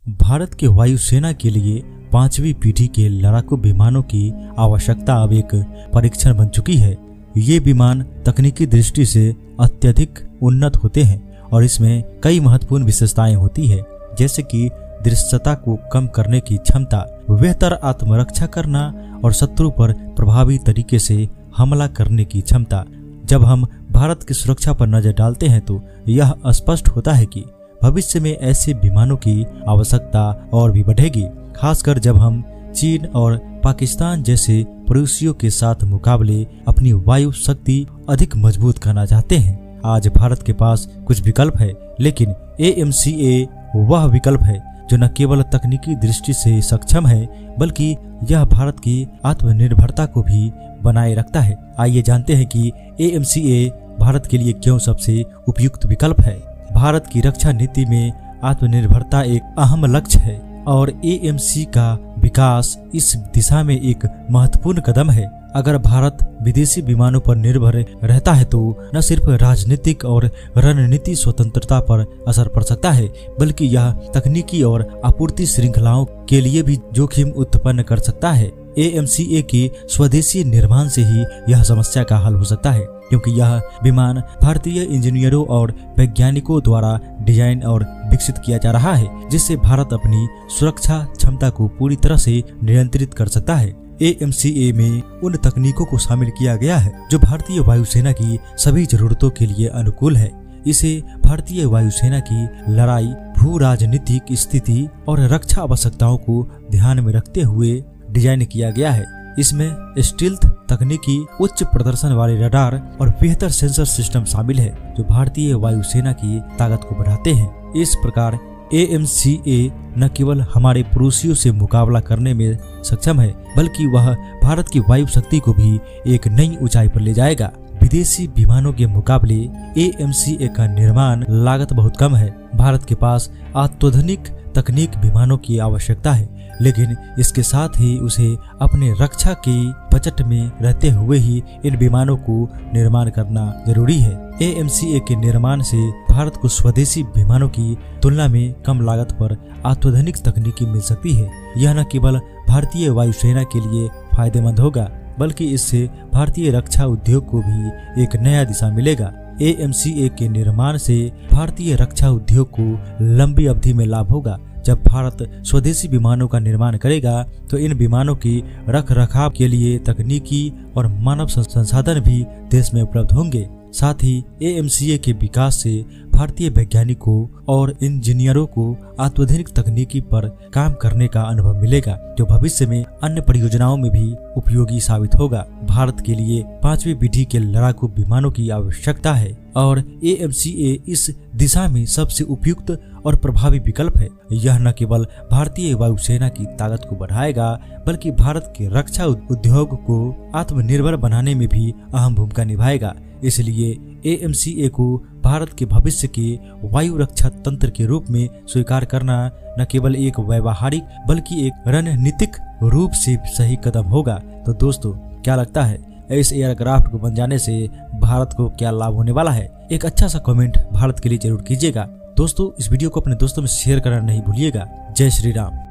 भारत के वायुसेना के लिए 5वीं पीढ़ी के लड़ाकू विमानों की आवश्यकता अब एक परीक्षण बन चुकी है। ये विमान तकनीकी दृष्टि से अत्यधिक उन्नत होते हैं और इसमें कई महत्वपूर्ण विशेषताएं होती है, जैसे कि दृश्यता को कम करने की क्षमता, बेहतर आत्मरक्षा करना और शत्रु पर प्रभावी तरीके से हमला करने की क्षमता। जब हम भारत की सुरक्षा पर नजर डालते हैं तो यह स्पष्ट होता है कि भविष्य में ऐसे विमानों की आवश्यकता और भी बढ़ेगी, खासकर जब हम चीन और पाकिस्तान जैसे पड़ोसियों के साथ मुकाबले अपनी वायु शक्ति अधिक मजबूत करना चाहते हैं। आज भारत के पास कुछ विकल्प है, लेकिन AMCA वह विकल्प है जो न केवल तकनीकी दृष्टि से सक्षम है, बल्कि यह भारत की आत्मनिर्भरता को भी बनाए रखता है। आइए जानते हैं कि AMCA भारत के लिए क्यों सबसे उपयुक्त विकल्प है। भारत की रक्षा नीति में आत्मनिर्भरता एक अहम लक्ष्य है और AMC का विकास इस दिशा में एक महत्वपूर्ण कदम है। अगर भारत विदेशी विमानों पर निर्भर रहता है तो न सिर्फ राजनीतिक और रणनीति स्वतंत्रता पर असर पड़ सकता है, बल्कि यह तकनीकी और आपूर्ति श्रृंखलाओं के लिए भी जोखिम उत्पन्न कर सकता है। AMCA की स्वदेशी निर्माण से ही यह समस्या का हल हो सकता है, क्योंकि यह विमान भारतीय इंजीनियरों और वैज्ञानिकों द्वारा डिजाइन और विकसित किया जा रहा है, जिससे भारत अपनी सुरक्षा क्षमता को पूरी तरह से नियंत्रित कर सकता है। AMCA में उन तकनीकों को शामिल किया गया है जो भारतीय वायुसेना की सभी जरूरतों के लिए अनुकूल है। इसे भारतीय वायुसेना की लड़ाई, भू राजनीतिक स्थिति और रक्षा आवश्यकताओं को ध्यान में रखते हुए डिजाइन किया गया है। इसमें स्टील्थ तकनीकी, उच्च प्रदर्शन वाले रडार और बेहतर सेंसर सिस्टम शामिल है, जो भारतीय वायुसेना की ताकत को बढ़ाते हैं। इस प्रकार AMCA न केवल हमारे पड़ोसियों से मुकाबला करने में सक्षम है, बल्कि वह भारत की वायु शक्ति को भी एक नई ऊंचाई पर ले जाएगा। विदेशी विमानों के मुकाबले AMCA का निर्माण लागत बहुत कम है। भारत के पास अत्याधुनिक तकनीक विमानों की आवश्यकता है, लेकिन इसके साथ ही उसे अपने रक्षा के बजट में रहते हुए ही इन विमानों को निर्माण करना जरूरी है। AMCA के निर्माण से भारत को स्वदेशी विमानों की तुलना में कम लागत पर अत्याधुनिक तकनीकी मिल सकती है। यह न केवल भारतीय वायुसेना के लिए फायदेमंद होगा, बल्कि इससे भारतीय रक्षा उद्योग को भी एक नया दिशा मिलेगा। AMCA के निर्माण से भारतीय रक्षा उद्योग को लंबी अवधि में लाभ होगा। जब भारत स्वदेशी विमानों का निर्माण करेगा तो इन विमानों की रख रखाव के लिए तकनीकी और मानव संसाधन भी देश में उपलब्ध होंगे। साथ ही AMCA के विकास से भारतीय वैज्ञानिकों और इंजीनियरों को अत्याधुनिक तकनीकी पर काम करने का अनुभव मिलेगा, जो भविष्य में अन्य परियोजनाओं में भी उपयोगी साबित होगा। भारत के लिए 5वीं पीढ़ी के लड़ाकू विमानों की आवश्यकता है और AMCA इस दिशा में सबसे उपयुक्त और प्रभावी विकल्प है। यह न केवल भारतीय वायुसेना की ताकत को बढ़ाएगा, बल्कि भारत के रक्षा उद्योग को आत्मनिर्भर बनाने में भी अहम भूमिका निभाएगा। इसलिए AMCA को भारत के भविष्य के वायु रक्षा तंत्र के रूप में स्वीकार करना न केवल एक व्यवहारिक बल्कि एक रणनीतिक रूप से सही कदम होगा। तो दोस्तों, क्या लगता है इस एयरक्राफ्ट को बन जाने से भारत को क्या लाभ होने वाला है? एक अच्छा सा कमेंट भारत के लिए जरूर कीजिएगा। दोस्तों, इस वीडियो को अपने दोस्तों में शेयर करना नहीं भूलिएगा। जय श्री राम।